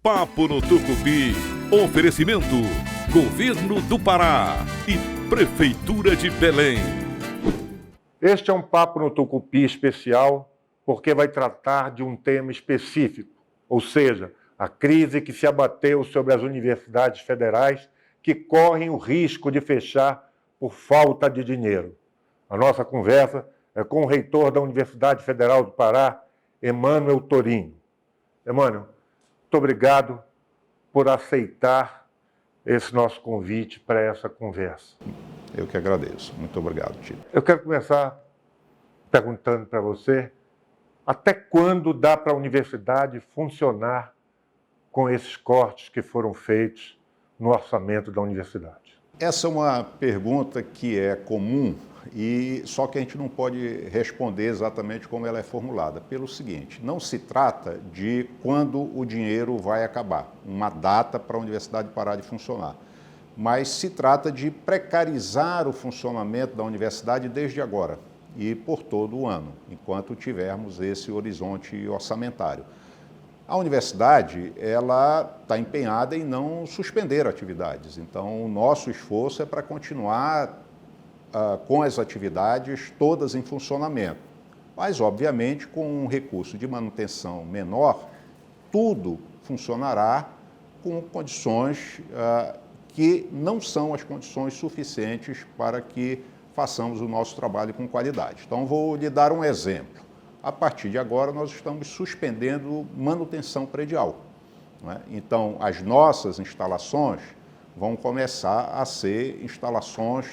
Papo no Tucupi. Oferecimento: Governo do Pará e Prefeitura de Belém. Este é um Papo no Tucupi especial porque vai tratar de um tema específico, ou seja, a crise que se abateu sobre as universidades federais que correm o risco de fechar por falta de dinheiro. A nossa conversa é com o reitor da Universidade Federal do Pará, Emmanuel Torim. Emmanuel, muito obrigado por aceitar esse nosso convite para essa conversa. Eu que agradeço. Muito obrigado, Tito. Eu quero começar perguntando para você, até quando dá para a universidade funcionar com esses cortes que foram feitos no orçamento da universidade? Essa é uma pergunta que é comum, só que a gente não pode responder exatamente como ela é formulada. Pelo seguinte, não se trata de quando o dinheiro vai acabar, uma data para a universidade parar de funcionar, mas se trata de precarizar o funcionamento da universidade desde agora e por todo o ano, enquanto tivermos esse horizonte orçamentário. A universidade, ela está empenhada em não suspender atividades, então o nosso esforço é para continuar com as atividades todas em funcionamento, mas obviamente com um recurso de manutenção menor, tudo funcionará com condições que não são as condições suficientes para que façamos o nosso trabalho com qualidade. Então vou lhe dar um exemplo. A partir de agora, nós estamos suspendendo manutenção predial, não é? Então, as nossas instalações vão começar a ser instalações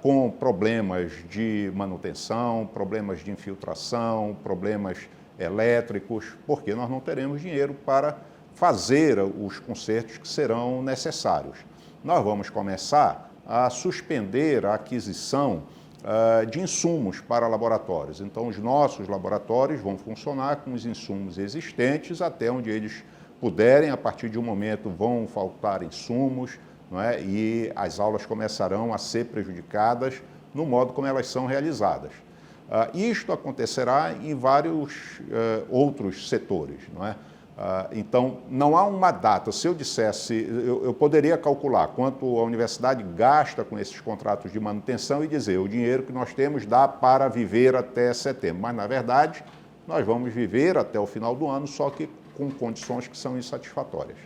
com problemas de manutenção, problemas de infiltração, problemas elétricos, porque nós não teremos dinheiro para fazer os consertos que serão necessários. Nós vamos começar a suspender a aquisição de insumos para laboratórios. Então, os nossos laboratórios vão funcionar com os insumos existentes até onde eles puderem. A partir de um momento vão faltar insumos, não é? E as aulas começarão a ser prejudicadas no modo como elas são realizadas. Isto acontecerá em vários outros setores, não é? Então, não há uma data. Se eu dissesse, eu poderia calcular quanto a universidade gasta com esses contratos de manutenção e dizer o dinheiro que nós temos dá para viver até setembro. Mas, na verdade, nós vamos viver até o final do ano, só que com condições que são insatisfatórias.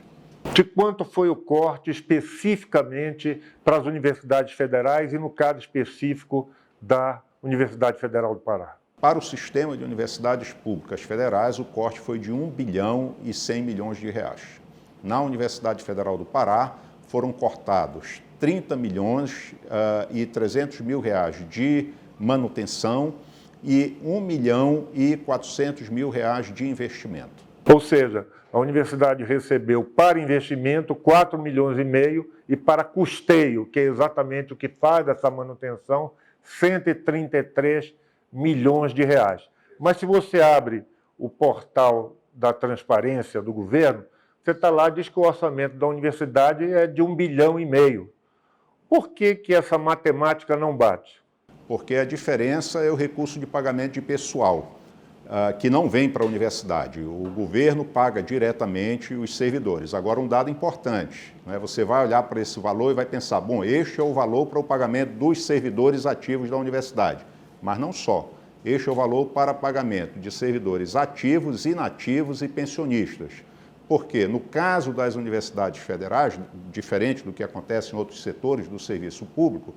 De quanto foi o corte especificamente para as universidades federais e, no caso específico, da Universidade Federal do Pará? Para o sistema de universidades públicas federais, o corte foi de 1 bilhão e 100 milhões de reais. Na Universidade Federal do Pará, foram cortados 30 milhões e 300 mil reais de manutenção e 1 milhão e 400 mil reais de investimento. Ou seja, a universidade recebeu para investimento 4 milhões e meio e para custeio, que é exatamente o que faz essa manutenção, 133 milhões de reais. Mas se você abre o portal da transparência do governo, você está lá e diz que o orçamento da universidade é de 1 bilhão e meio. Por que essa matemática não bate? Porque a diferença é o recurso de pagamento de pessoal, que não vem para a universidade. O governo paga diretamente os servidores. Agora, um dado importante, né? Você vai olhar para esse valor e vai pensar, bom, este é o valor para o pagamento dos servidores ativos da universidade. Mas não só. Este é o valor para pagamento de servidores ativos, inativos e pensionistas. Porque, no caso das universidades federais, diferente do que acontece em outros setores do serviço público,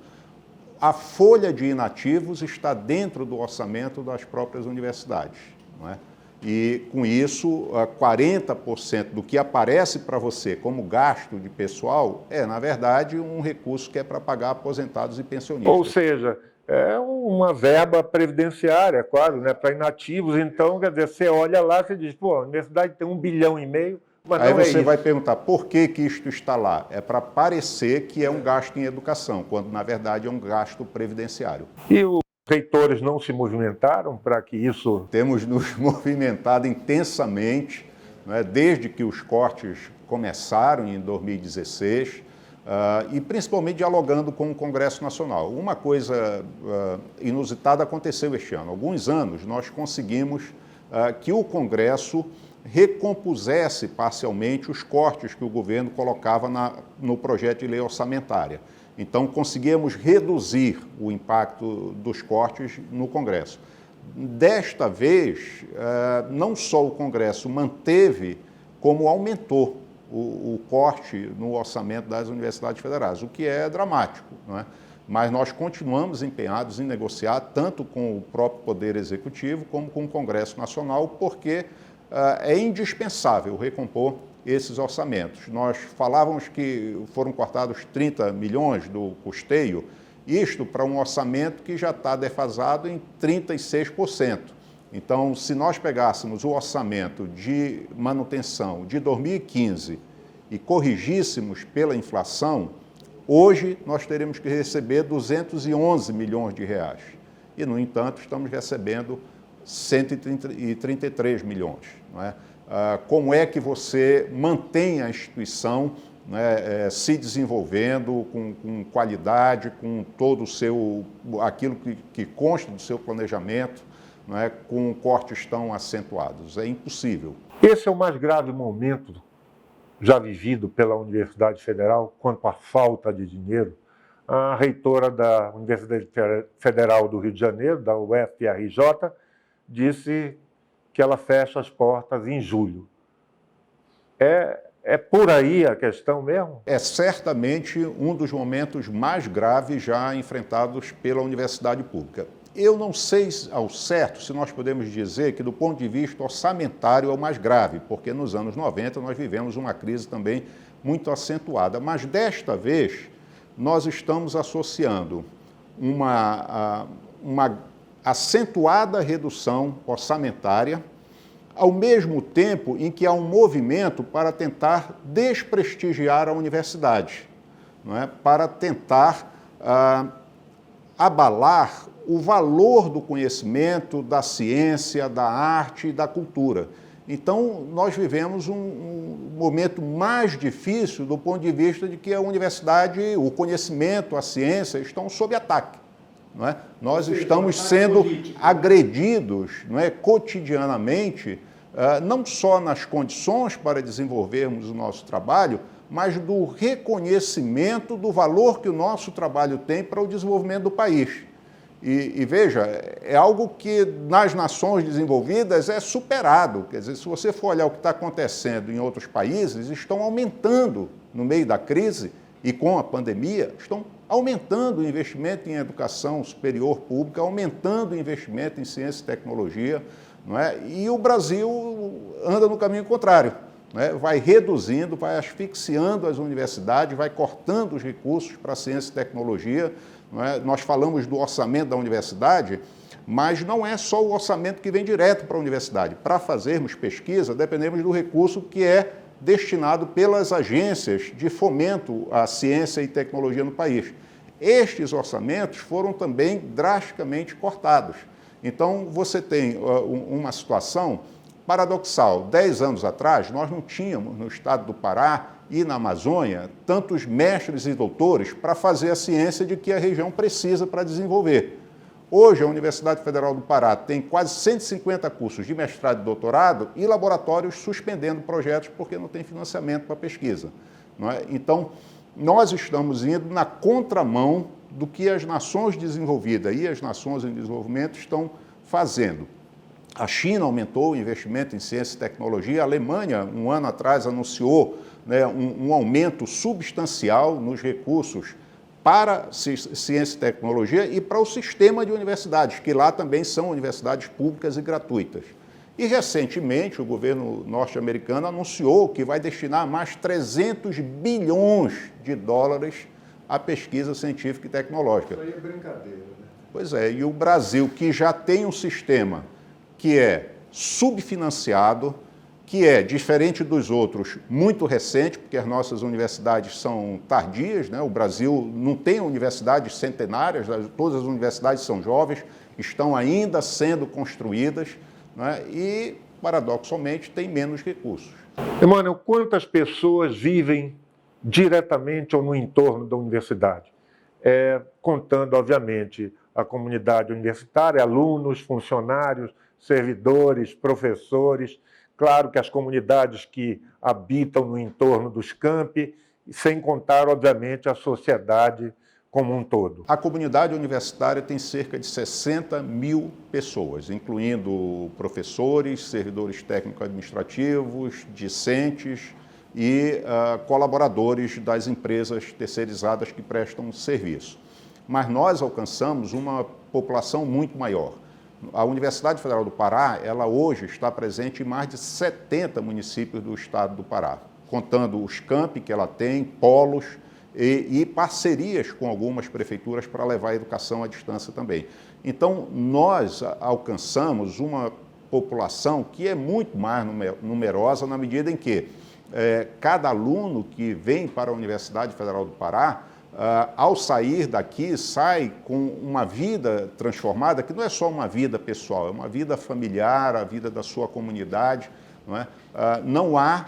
a folha de inativos está dentro do orçamento das próprias universidades, não é? E, com isso, 40% do que aparece para você como gasto de pessoal é, na verdade, um recurso que é para pagar aposentados e pensionistas. Ou seja, é uma verba previdenciária, quase, né, para inativos. Então, quer dizer, você olha lá e diz, pô, a universidade tem 1 bilhão e meio, mas aí não é você isso. vai perguntar, por que isto está lá? É para parecer que é um gasto em educação, quando, na verdade, é um gasto previdenciário. E os reitores não se movimentaram para que isso... Temos nos movimentado intensamente, né, desde que os cortes começaram em 2016, e principalmente dialogando com o Congresso Nacional. Uma coisa inusitada aconteceu este ano. Há alguns anos nós conseguimos que o Congresso recompusesse parcialmente os cortes que o governo colocava no projeto de lei orçamentária. Então, conseguimos reduzir o impacto dos cortes no Congresso. Desta vez, não só o Congresso manteve, como aumentou o corte no orçamento das universidades federais, o que é dramático, não é? Mas nós continuamos empenhados em negociar tanto com o próprio Poder Executivo como com o Congresso Nacional, porque é indispensável recompor esses orçamentos. Nós falávamos que foram cortados 30 milhões do custeio, isto para um orçamento que já está defasado em 36%. Então, se nós pegássemos o orçamento de manutenção de 2015 e corrigíssemos pela inflação, hoje nós teríamos que receber 211 milhões de reais. E, no entanto, estamos recebendo 133 milhões. Não é? Como é que você mantém a instituição, né, se desenvolvendo com qualidade, com todo aquilo que consta do seu planejamento, não é, com cortes tão acentuados? É impossível. Esse é o mais grave momento já vivido pela Universidade Federal quanto à falta de dinheiro. A reitora da Universidade Federal do Rio de Janeiro, da UFRJ, disse que ela fecha as portas em julho. É por aí a questão mesmo? É certamente um dos momentos mais graves já enfrentados pela universidade pública. Eu não sei ao certo se nós podemos dizer que, do ponto de vista orçamentário, é o mais grave, porque nos anos 90 nós vivemos uma crise também muito acentuada. Mas, desta vez, nós estamos associando uma acentuada redução orçamentária, ao mesmo tempo em que há um movimento para tentar desprestigiar a universidade, não é? Para tentar abalar o valor do conhecimento, da ciência, da arte e da cultura. Então, nós vivemos um momento mais difícil do ponto de vista de que a universidade, o conhecimento, a ciência estão sob ataque. Não é? Nós estamos sendo agredidos, não é, cotidianamente, não só nas condições para desenvolvermos o nosso trabalho, mas do reconhecimento do valor que o nosso trabalho tem para o desenvolvimento do país. E veja, é algo que nas nações desenvolvidas é superado. Quer dizer, se você for olhar o que está acontecendo em outros países, estão aumentando no meio da crise e com a pandemia, estão aumentando o investimento em educação superior pública, aumentando o investimento em ciência e tecnologia, não é? E o Brasil anda no caminho contrário, não é? Vai reduzindo, vai asfixiando as universidades, vai cortando os recursos para a ciência e tecnologia. Não é? Nós falamos do orçamento da universidade, mas não é só o orçamento que vem direto para a universidade. Para fazermos pesquisa, dependemos do recurso que é destinado pelas agências de fomento à ciência e tecnologia no país. Estes orçamentos foram também drasticamente cortados. Então, você tem uma situação paradoxal. 10 anos atrás, nós não tínhamos no estado do Pará e na Amazônia tantos mestres e doutores para fazer a ciência de que a região precisa para desenvolver. Hoje, a Universidade Federal do Pará tem quase 150 cursos de mestrado e doutorado e laboratórios suspendendo projetos porque não tem financiamento para pesquisa. Não é? Então, nós estamos indo na contramão do que as nações desenvolvidas e as nações em desenvolvimento estão fazendo. A China aumentou o investimento em ciência e tecnologia, a Alemanha, um ano atrás, anunciou, né, um aumento substancial nos recursos para ciência e tecnologia e para o sistema de universidades, que lá também são universidades públicas e gratuitas. E, recentemente, o governo norte-americano anunciou que vai destinar mais 300 bilhões de dólares à pesquisa científica e tecnológica. Isso aí é brincadeira, né? Pois é, e o Brasil, que já tem um sistema que é subfinanciado, que é, diferente dos outros, muito recente, porque as nossas universidades são tardias, né? O Brasil não tem universidades centenárias, todas as universidades são jovens, estão ainda sendo construídas, né? E, paradoxalmente, tem menos recursos. Emanuel, quantas pessoas vivem diretamente ou no entorno da universidade? Contando, obviamente, a comunidade universitária, alunos, funcionários, servidores, professores. claro que as comunidades que habitam no entorno dos campi, sem contar, obviamente, a sociedade como um todo. A comunidade universitária tem cerca de 60 mil pessoas, incluindo professores, servidores técnico-administrativos, discentes e colaboradores das empresas terceirizadas que prestam serviço. Mas nós alcançamos uma população muito maior. A Universidade Federal do Pará, ela hoje está presente em mais de 70 municípios do estado do Pará, contando os campi que ela tem, polos e parcerias com algumas prefeituras para levar a educação à distância também. Então, nós alcançamos uma população que é muito mais numerosa na medida em que cada aluno que vem para a Universidade Federal do Pará, ao sair daqui, sai com uma vida transformada, que não é só uma vida pessoal, é uma vida familiar, a vida da sua comunidade. Não é? Não há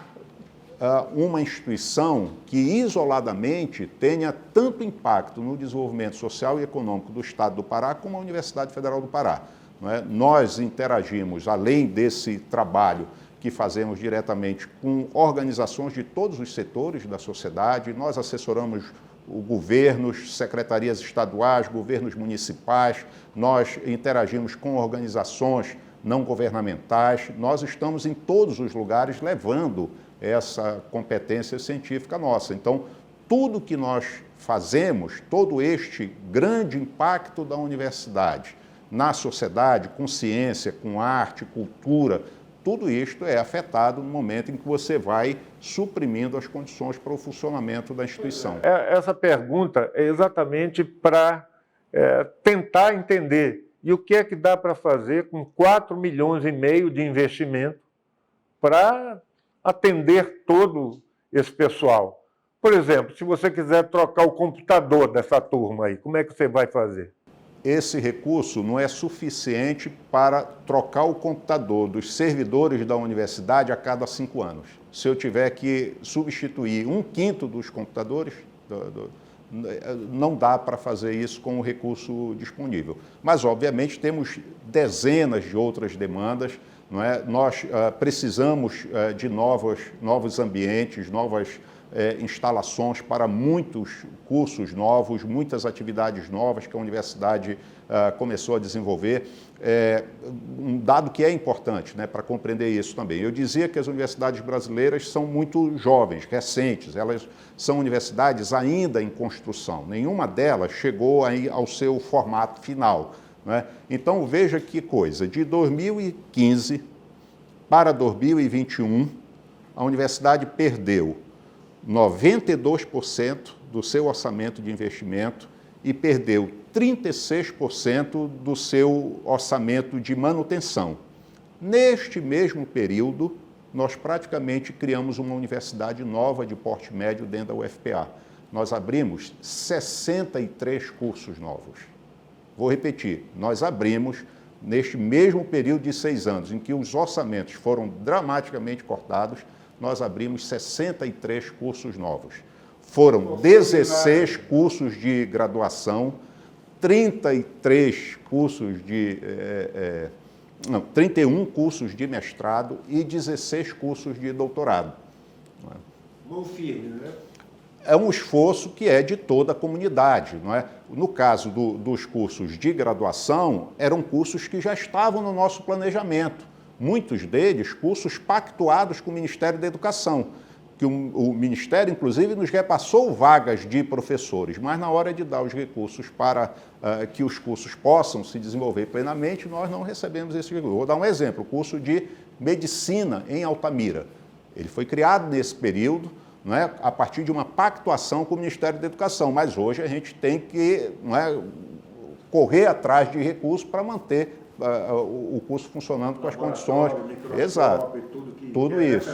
uma instituição que isoladamente tenha tanto impacto no desenvolvimento social e econômico do Estado do Pará como a Universidade Federal do Pará. Não é? Nós interagimos, além desse trabalho que fazemos diretamente com organizações de todos os setores da sociedade, nós assessoramos governos, secretarias estaduais, governos municipais, nós interagimos com organizações não governamentais, nós estamos em todos os lugares levando essa competência científica nossa. Então, tudo que nós fazemos, todo este grande impacto da universidade na sociedade, com ciência, com arte, cultura, tudo isto é afetado no momento em que você vai suprimindo as condições para o funcionamento da instituição. Essa pergunta é exatamente para tentar entender. E o que é que dá para fazer com 4,5 milhões de investimento para atender todo esse pessoal? Por exemplo, se você quiser trocar o computador dessa turma aí, como é que você vai fazer? Esse recurso não é suficiente para trocar o computador dos servidores da universidade a cada 5 anos. Se eu tiver que substituir 1/5 dos computadores, não dá para fazer isso com o recurso disponível. Mas, obviamente, temos dezenas de outras demandas. Não é? Nós precisamos de novos ambientes, novas instalações para muitos cursos novos, muitas atividades novas que a universidade começou a desenvolver. Um dado que é importante, né, para compreender isso também. Eu dizia que as universidades brasileiras são muito jovens, recentes, elas são universidades ainda em construção. Nenhuma delas chegou aí ao seu formato final. Né? Então, veja que coisa, de 2015 para 2021, a universidade perdeu 92% do seu orçamento de investimento e perdeu 36% do seu orçamento de manutenção. Neste mesmo período, nós praticamente criamos uma universidade nova de porte médio dentro da UFPA. Nós abrimos 63 cursos novos. Vou repetir, nós abrimos, neste mesmo período de 6 anos, em que os orçamentos foram dramaticamente cortados, nós abrimos 63 cursos novos. Foram 16 cursos de graduação, 31 cursos de mestrado e 16 cursos de doutorado. Mão firme, né? É um esforço que é de toda a comunidade. Não é? No caso dos cursos de graduação, eram cursos que já estavam no nosso planejamento. Muitos deles, cursos pactuados com o Ministério da Educação, que o Ministério, inclusive, nos repassou vagas de professores, mas na hora de dar os recursos para que os cursos possam se desenvolver plenamente, nós não recebemos esse recurso. Vou dar um exemplo, o curso de Medicina em Altamira. Ele foi criado nesse período, não é, a partir de uma pactuação com o Ministério da Educação, mas hoje a gente tem que, não é, correr atrás de recursos para manter o curso funcionando com as condições. Exato. Tudo isso.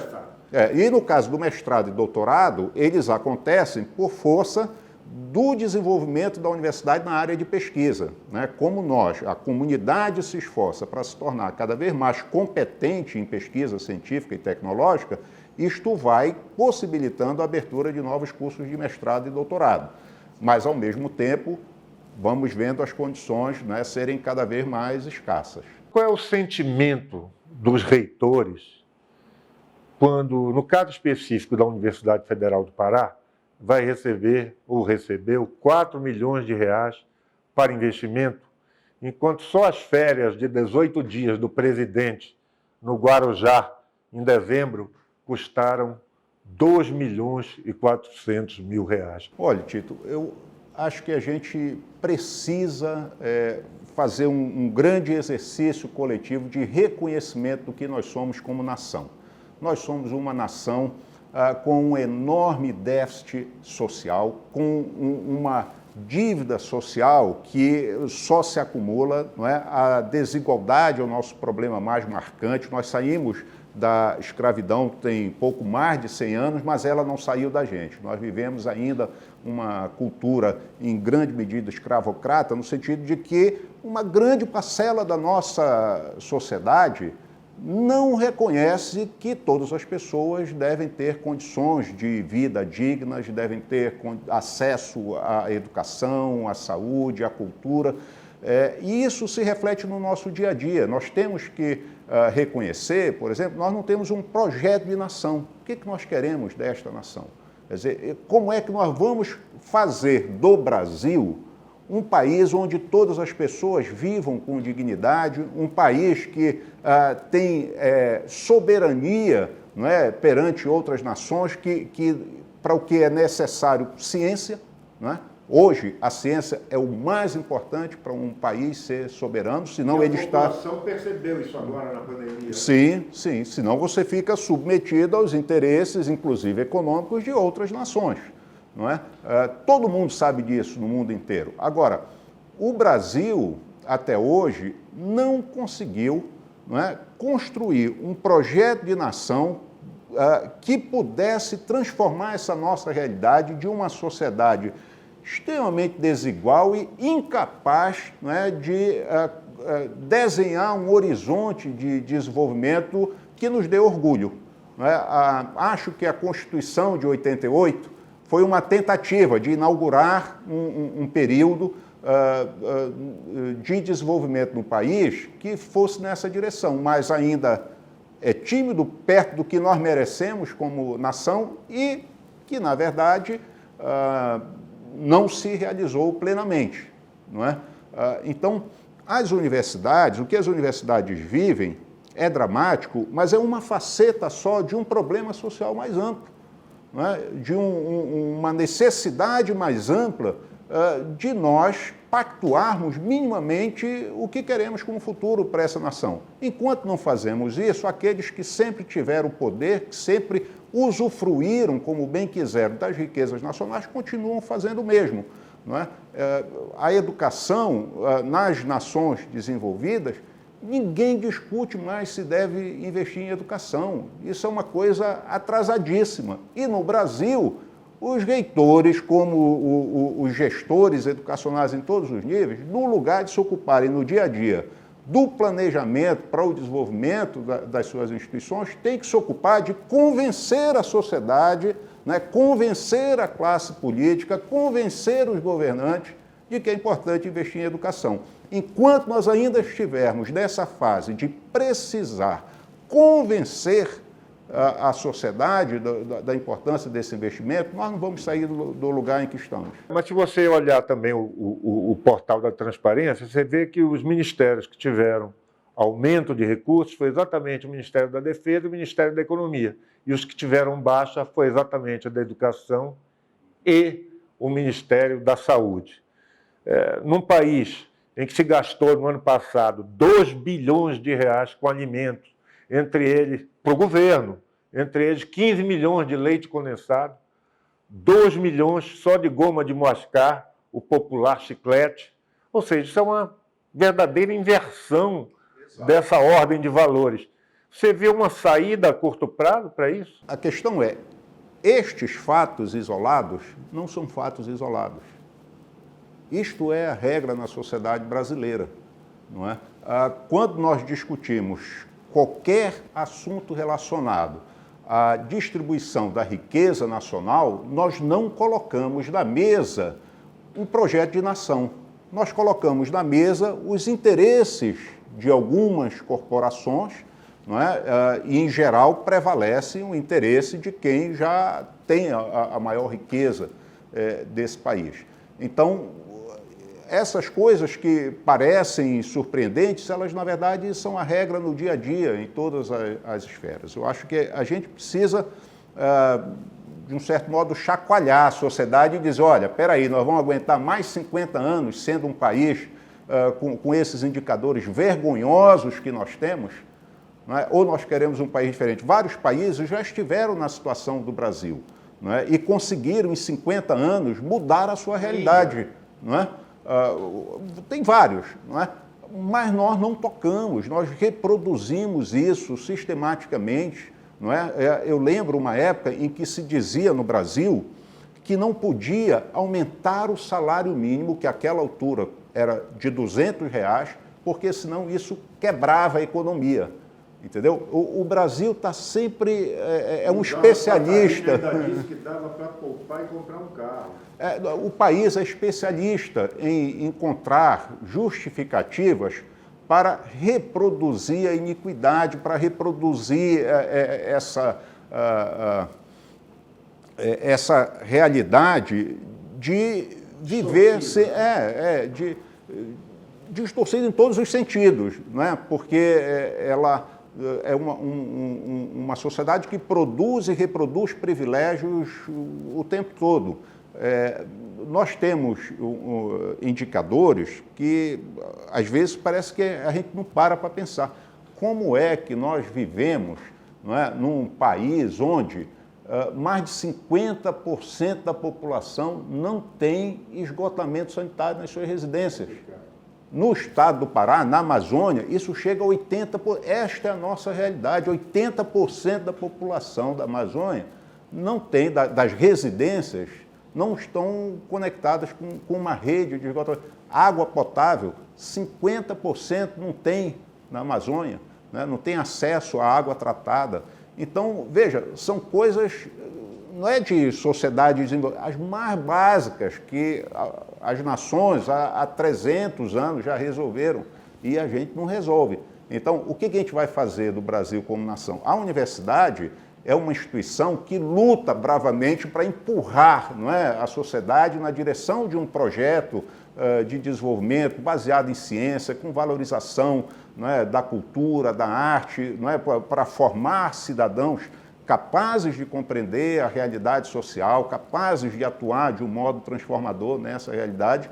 E no caso do mestrado e doutorado, eles acontecem por força do desenvolvimento da universidade na área de pesquisa. Né? Como nós, a comunidade se esforça para se tornar cada vez mais competente em pesquisa científica e tecnológica, isto vai possibilitando a abertura de novos cursos de mestrado e doutorado. Mas, ao mesmo tempo, vamos vendo as condições, né, serem cada vez mais escassas. Qual é o sentimento dos reitores quando, no caso específico da Universidade Federal do Pará, vai receber ou recebeu 4 milhões de reais para investimento, enquanto só as férias de 18 dias do presidente no Guarujá, em dezembro, custaram 2 milhões e 400 mil reais. Olha, Tito, eu acho que a gente precisa fazer um grande exercício coletivo de reconhecimento do que nós somos como nação. Nós somos uma nação com um enorme déficit social, com uma dívida social que só se acumula, não é? A desigualdade é o nosso problema mais marcante. Nós saímos da escravidão tem pouco mais de 100 anos, mas ela não saiu da gente. Nós vivemos ainda uma cultura, em grande medida, escravocrata, no sentido de que uma grande parcela da nossa sociedade não reconhece que todas as pessoas devem ter condições de vida dignas, devem ter acesso à educação, à saúde, à cultura. E isso se reflete no nosso dia a dia. Nós temos que reconhecer, por exemplo, nós não temos um projeto de nação. O que nós queremos desta nação? Quer dizer, como é que nós vamos fazer do Brasil um país onde todas as pessoas vivam com dignidade, um país que tem soberania, não é, perante outras nações, para o que é necessário ciência, não é? Hoje, a ciência é o mais importante para um país ser soberano, senão ele está... A população percebeu isso agora na pandemia. Sim, sim, senão você fica submetido aos interesses, inclusive econômicos, de outras nações. Não é? Todo mundo sabe disso no mundo inteiro. Agora, o Brasil, até hoje, não conseguiu, não é, construir um projeto de nação que pudesse transformar essa nossa realidade de uma sociedade extremamente desigual e incapaz, não é, de desenhar um horizonte de desenvolvimento que nos dê orgulho. Não é? Acho que a Constituição de 88 foi uma tentativa de inaugurar um período de desenvolvimento no país que fosse nessa direção, mas ainda é tímido perto do que nós merecemos como nação e que, na verdade, não se realizou plenamente. Não é? Então, as universidades, o que as universidades vivem é dramático, mas é uma faceta só de um problema social mais amplo. De uma necessidade mais ampla de nós pactuarmos minimamente o que queremos como futuro para essa nação. Enquanto não fazemos isso, aqueles que sempre tiveram poder, que sempre usufruíram como bem quiseram das riquezas nacionais, continuam fazendo o mesmo. Não é? A educação nas nações desenvolvidas, ninguém discute mais se deve investir em educação. Isso é uma coisa atrasadíssima. E no Brasil, os reitores, como os gestores educacionais em todos os níveis, no lugar de se ocuparem no dia a dia do planejamento para o desenvolvimento das suas instituições, têm que se ocupar de convencer a sociedade, né, convencer a classe política, convencer os governantes de que é importante investir em educação. Enquanto nós ainda estivermos nessa fase de precisar convencer a sociedade da importância desse investimento, nós não vamos sair do lugar em que estamos. Mas se você olhar também o portal da transparência, você vê que os ministérios que tiveram aumento de recursos foi exatamente o Ministério da Defesa e o Ministério da Economia. E os que tiveram baixa foi exatamente a da Educação e o Ministério da Saúde. Num país em que se gastou no ano passado 2 bilhões de reais com alimentos, entre eles, para o governo, entre eles 15 milhões de leite condensado, 2 milhões só de goma de mascar, o popular chiclete. Ou seja, isso é uma verdadeira inversão dessa ordem de valores. Você vê uma saída a curto prazo para isso? A questão é, estes fatos isolados não são fatos isolados. Isto é a regra na sociedade brasileira, não é? Quando nós discutimos qualquer assunto relacionado à distribuição da riqueza nacional, nós não colocamos na mesa um projeto de nação. Nós colocamos na mesa os interesses de algumas corporações não é? E, em geral, prevalece o interesse de quem já tem a maior riqueza desse país. Então, essas coisas que parecem surpreendentes, elas, na verdade, são a regra no dia a dia, em todas as esferas. Eu acho que a gente precisa, de um certo modo, chacoalhar a sociedade e dizer, olha, espera aí, nós vamos aguentar mais 50 anos sendo um país com esses indicadores vergonhosos que nós temos, não é? Ou nós queremos um país diferente? Vários países já estiveram na situação do Brasil, não é? E conseguiram, em 50 anos, mudar a sua realidade. Não é? Tem vários, não é? Mas nós não tocamos, nós reproduzimos isso sistematicamente. Não é? Eu lembro uma época em que se dizia no Brasil que não podia aumentar o salário mínimo, que àquela altura era de R$200, porque senão isso quebrava a economia. Entendeu? O Brasil está sempre... é um especialista. Que dava para poupar e comprar um carro. O país é especialista em encontrar justificativas para reproduzir a iniquidade, para reproduzir essa realidade de viver distorcida em todos os sentidos, não é? Porque ela é uma sociedade que produz e reproduz privilégios o tempo todo. Nós temos indicadores que, às vezes, parece que a gente não para pensar. Como é que nós vivemos, não é, num país onde mais de 50% da população não tem esgotamento sanitário nas suas residências? No estado do Pará, na Amazônia, isso chega a 80%. Esta é a nossa realidade. 80% da população da Amazônia não tem, das residências, não estão conectadas com uma rede de esgotamento. Água potável, 50% não tem na Amazônia, né? Não tem acesso à água tratada. Então, veja, são coisas, não é de sociedade desenvolvida, as mais básicas que as nações há 300 anos já resolveram e a gente não resolve. Então, o que a gente vai fazer do Brasil como nação? A universidade é uma instituição que luta bravamente para empurrar, não é, a sociedade na direção de um projeto de desenvolvimento baseado em ciência, com valorização, não é, da cultura, da arte, não é, para formar cidadãos capazes de compreender a realidade social, capazes de atuar de um modo transformador nessa realidade,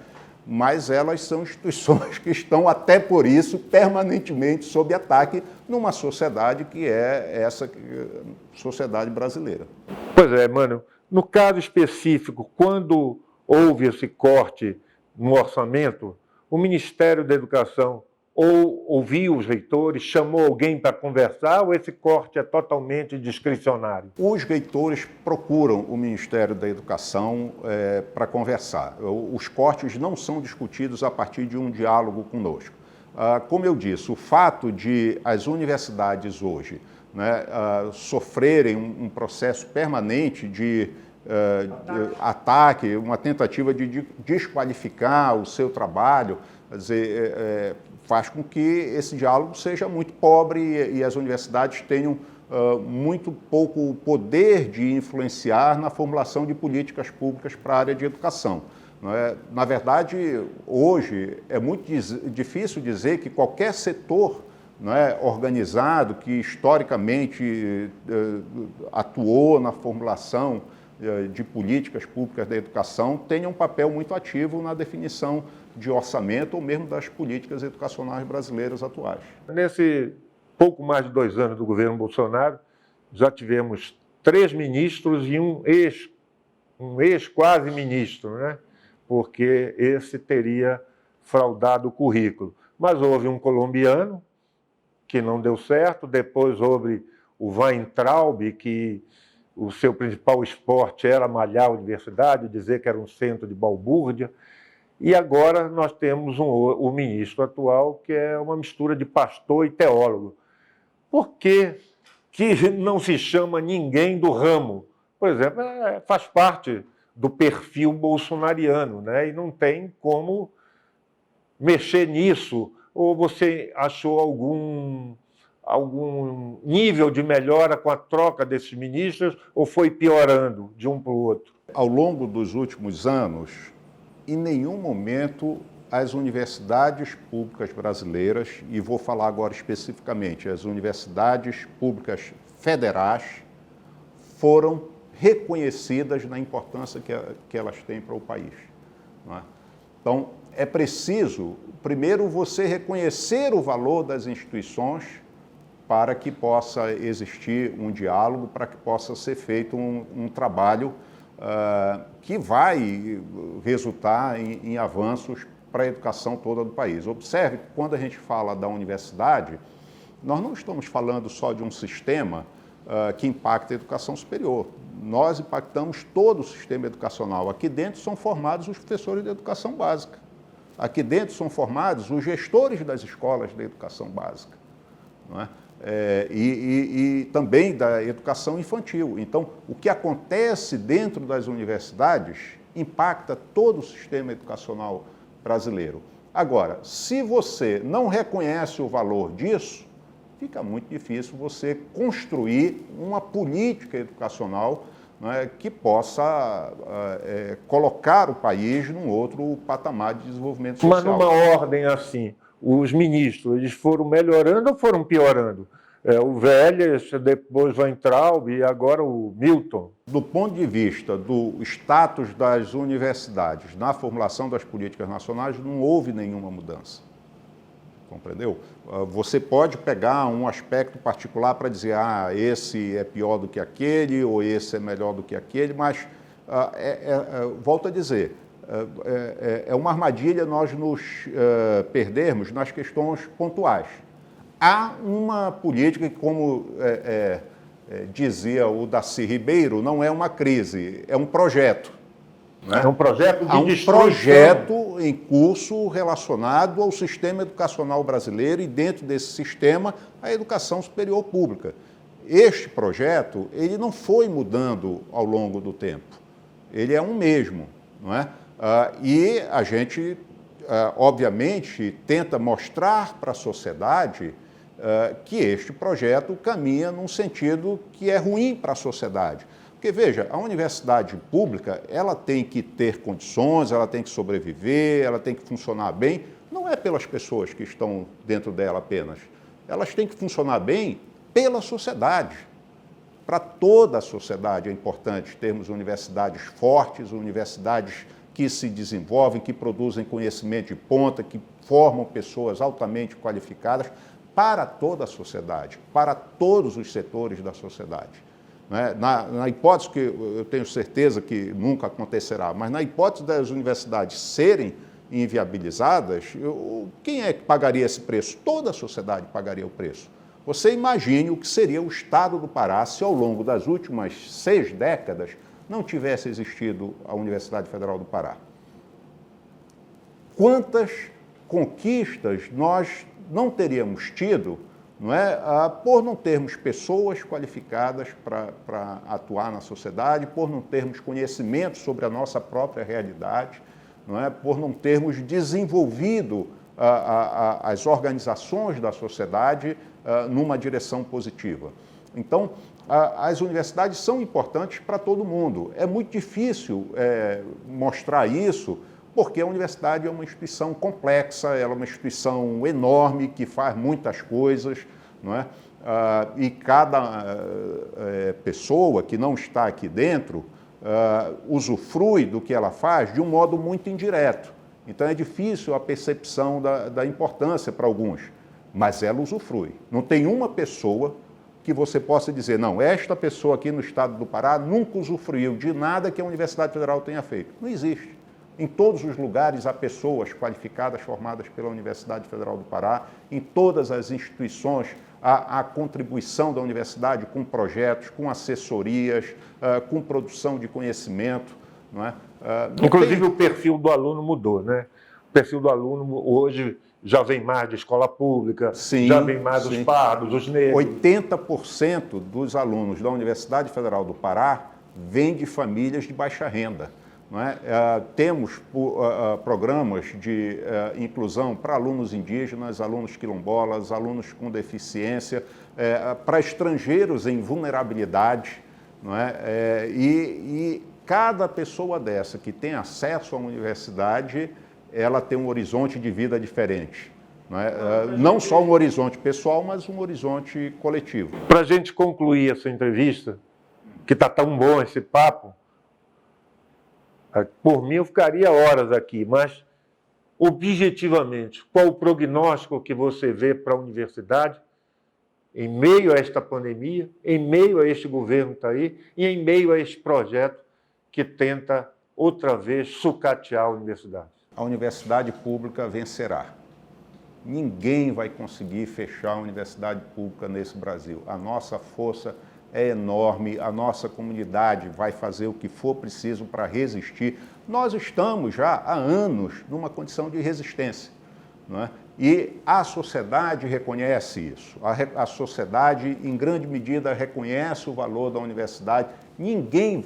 mas elas são instituições que estão, até por isso, permanentemente sob ataque numa sociedade que é essa sociedade brasileira. Pois é, Mano. No caso específico, quando houve esse corte no orçamento, o Ministério da Educação ouviu os reitores, chamou alguém para conversar, ou esse corte é totalmente discricionário? Os reitores procuram o Ministério da Educação para conversar. Os cortes não são discutidos a partir de um diálogo conosco. Como eu disse, o fato de as universidades hoje, né, sofrerem um processo permanente de ataque, uma tentativa de desqualificar o seu trabalho, quer dizer, faz com que esse diálogo seja muito pobre e as universidades tenham muito pouco poder de influenciar na formulação de políticas públicas para a área de educação. Não é? Na verdade, hoje é muito difícil dizer que qualquer setor, não é, organizado, que historicamente atuou na formulação de políticas públicas da educação, tenha um papel muito ativo na definição de orçamento ou mesmo das políticas educacionais brasileiras atuais. Nesse pouco mais de 2 anos do governo Bolsonaro, já tivemos 3 ministros e um ex-quase ministro, né? Porque esse teria fraudado o currículo. Mas houve um colombiano que não deu certo, depois houve o Weintraub, que o seu principal esporte era malhar a universidade, dizer que era um centro de balbúrdia. E agora nós temos o ministro atual, que é uma mistura de pastor e teólogo. Por que não se chama ninguém do ramo? Por exemplo, faz parte do perfil bolsonariano, né? E não tem como mexer nisso. Ou você achou algum nível de melhora com a troca desses ministros ou foi piorando de um para o outro? Ao longo dos últimos anos, em nenhum momento as universidades públicas brasileiras, e vou falar agora especificamente, as universidades públicas federais, foram reconhecidas na importância que elas têm para o país. Não é? Então, é preciso, primeiro, você reconhecer o valor das instituições para que possa existir um diálogo, para que possa ser feito um trabalho que vai resultar em avanços para a educação toda do país. Observe que quando a gente fala da universidade, nós não estamos falando só de um sistema que impacta a educação superior. Nós impactamos todo o sistema educacional. Aqui dentro são formados os professores de educação básica. Aqui dentro são formados os gestores das escolas de educação básica, não é? E também da educação infantil. Então, o que acontece dentro das universidades impacta todo o sistema educacional brasileiro. Agora, se você não reconhece o valor disso, fica muito difícil você construir uma política educacional, né, que possa colocar o país num outro patamar de desenvolvimento social. Mas numa ordem assim, os ministros, eles foram melhorando ou foram piorando? O Vélez, depois Van Traub e agora o Milton. Do ponto de vista do status das universidades na formulação das políticas nacionais, não houve nenhuma mudança. Compreendeu? Você pode pegar um aspecto particular para dizer, esse é pior do que aquele, ou esse é melhor do que aquele, mas, volto a dizer, é uma armadilha nós nos perdermos nas questões pontuais. Há uma política que, como dizia o Darcy Ribeiro, não é uma crise, é um projeto. Né? É um projeto de Há um destruição. projeto em curso relacionado ao sistema educacional brasileiro e, dentro desse sistema, a educação superior pública. Este projeto, ele não foi mudando ao longo do tempo. Ele é um mesmo, não é? E a gente, obviamente, tenta mostrar para a sociedade que este projeto caminha num sentido que é ruim para a sociedade. Porque, veja, a universidade pública, ela tem que ter condições, ela tem que sobreviver, ela tem que funcionar bem, não é pelas pessoas que estão dentro dela apenas. Elas têm que funcionar bem pela sociedade. Para toda a sociedade é importante termos universidades fortes, universidades que se desenvolvem, que produzem conhecimento de ponta, que formam pessoas altamente qualificadas para toda a sociedade, para todos os setores da sociedade. Na hipótese que eu tenho certeza que nunca acontecerá, mas na hipótese das universidades serem inviabilizadas, quem é que pagaria esse preço? Toda a sociedade pagaria o preço. Você imagine o que seria o estado do Pará se ao longo das últimas 6 décadas não tivesse existido a Universidade Federal do Pará. Quantas conquistas nós não teríamos tido, não é? Por não termos pessoas qualificadas para atuar na sociedade, por não termos conhecimento sobre a nossa própria realidade, não é? Por não termos desenvolvido as organizações da sociedade numa direção positiva. Então, as universidades são importantes para todo mundo. É muito difícil mostrar isso, porque a universidade é uma instituição complexa, ela é uma instituição enorme, que faz muitas coisas, não é? E cada pessoa que não está aqui dentro usufrui do que ela faz de um modo muito indireto. Então é difícil a percepção da importância para alguns, mas ela usufrui. Não tem uma pessoa que você possa dizer, não, esta pessoa aqui no estado do Pará nunca usufruiu de nada que a Universidade Federal tenha feito. Não existe. Em todos os lugares há pessoas qualificadas formadas pela Universidade Federal do Pará, em todas as instituições há a contribuição da universidade com projetos, com assessorias, com produção de conhecimento. Não é? Inclusive o perfil do aluno mudou, né? O perfil do aluno hoje já vem mais de escola pública, sim, já vem mais dos pardos, dos negros. 80% dos alunos da Universidade Federal do Pará vêm de famílias de baixa renda. não é? Temos programas de inclusão para alunos indígenas, alunos quilombolas, alunos com deficiência, para estrangeiros em vulnerabilidade, não é? E cada pessoa dessa que tem acesso à universidade, ela tem um horizonte de vida diferente. Não só um horizonte pessoal, mas um horizonte coletivo. Para a gente concluir essa entrevista, que está tão bom esse papo, por mim eu ficaria horas aqui, mas objetivamente, qual o prognóstico que você vê para a universidade em meio a esta pandemia, em meio a este governo que está aí e em meio a este projeto que tenta outra vez sucatear a universidade? A universidade pública vencerá. Ninguém vai conseguir fechar a universidade pública nesse Brasil. A nossa força é enorme, a nossa comunidade vai fazer o que for preciso para resistir. Nós estamos já há anos numa condição de resistência, não é? E a sociedade reconhece isso. A sociedade, em grande medida, reconhece o valor da universidade. Ninguém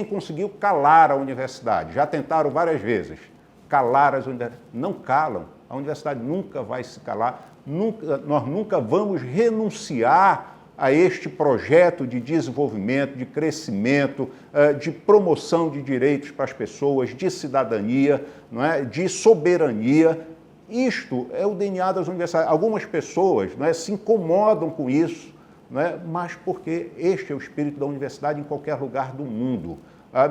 conseguiu calar a universidade. Já tentaram várias vezes calar as universidades. Não calam. A universidade nunca vai se calar. Nós nunca vamos renunciar a este projeto de desenvolvimento, de crescimento, de promoção de direitos para as pessoas, de cidadania, não é? De soberania. Isto é o DNA das universidades. Algumas pessoas, não é, se incomodam com isso, não é, mas porque este é o espírito da universidade em qualquer lugar do mundo.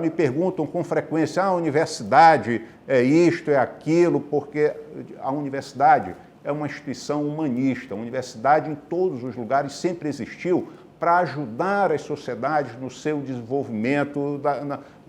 Me perguntam com frequência, a universidade é isto, é aquilo, porque a universidade é uma instituição humanista. A universidade em todos os lugares sempre existiu para ajudar as sociedades no seu desenvolvimento,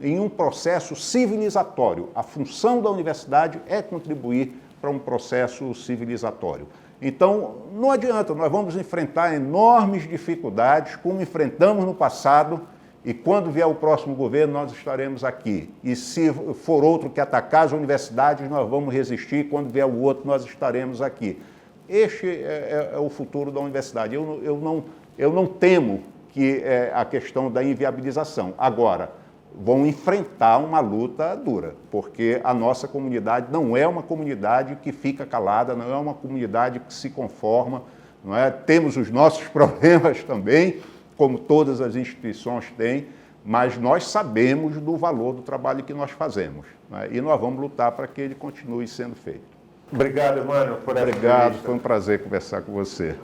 em um processo civilizatório. A função da universidade é contribuir para um processo civilizatório. Então, não adianta, nós vamos enfrentar enormes dificuldades, como enfrentamos no passado, e quando vier o próximo governo, nós estaremos aqui. E se for outro que atacar as universidades, nós vamos resistir, e quando vier o outro, nós estaremos aqui. Este é o futuro da universidade. Eu não temo que a questão da inviabilização. Agora, vão enfrentar uma luta dura, porque a nossa comunidade não é uma comunidade que fica calada, não é uma comunidade que se conforma, não é? Temos os nossos problemas também, como todas as instituições têm, mas nós sabemos do valor do trabalho que nós fazemos, não é? E nós vamos lutar para que ele continue sendo feito. Obrigado, Emmanuel, por essa Obrigado, entrevista. foi um prazer conversar com você.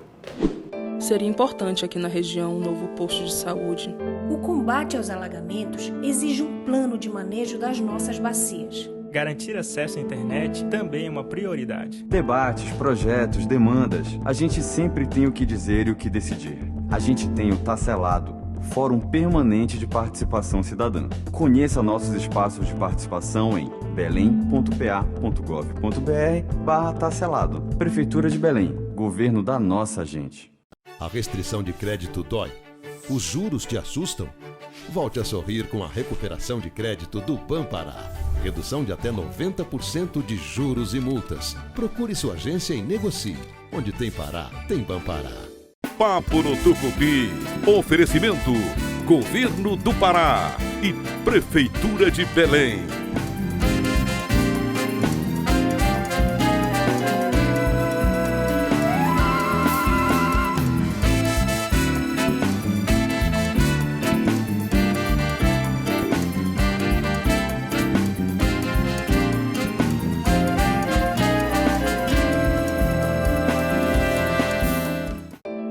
Seria importante aqui na região um novo posto de saúde. O combate aos alagamentos exige um plano de manejo das nossas bacias. Garantir acesso à internet também é uma prioridade. Debates, projetos, demandas. A gente sempre tem o que dizer e o que decidir. A gente tem o Tacelado, Fórum Permanente de Participação Cidadã. Conheça nossos espaços de participação em belém.pa.gov.br/Tacelado. Prefeitura de Belém, governo da nossa gente. A restrição de crédito dói? Os juros te assustam? Volte a sorrir com a recuperação de crédito do Banpará. Redução de até 90% de juros e multas. Procure sua agência e negocie. Onde tem Pará, tem Banpará. Papo no Tucupi. Oferecimento: Governo do Pará e Prefeitura de Belém.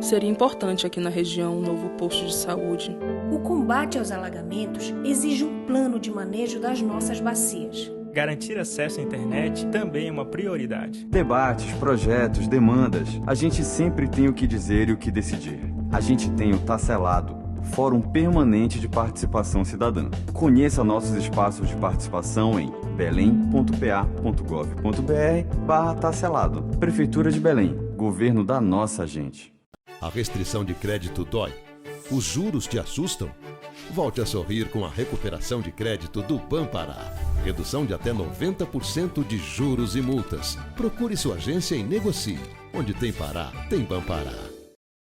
Seria importante aqui na região um novo posto de saúde. O combate aos alagamentos exige um plano de manejo das nossas bacias. Garantir acesso à internet também é uma prioridade. Debates, projetos, demandas. A gente sempre tem o que dizer e o que decidir. A gente tem o Tacelado, Fórum Permanente de Participação Cidadã. Conheça nossos espaços de participação em belém.pa.gov.br/Tacelado. Prefeitura de Belém, governo da nossa gente. A restrição de crédito dói? Os juros te assustam? Volte a sorrir com a recuperação de crédito do Banpará. Redução de até 90% de juros e multas. Procure sua agência e negocie. Onde tem Pará, tem Banpará.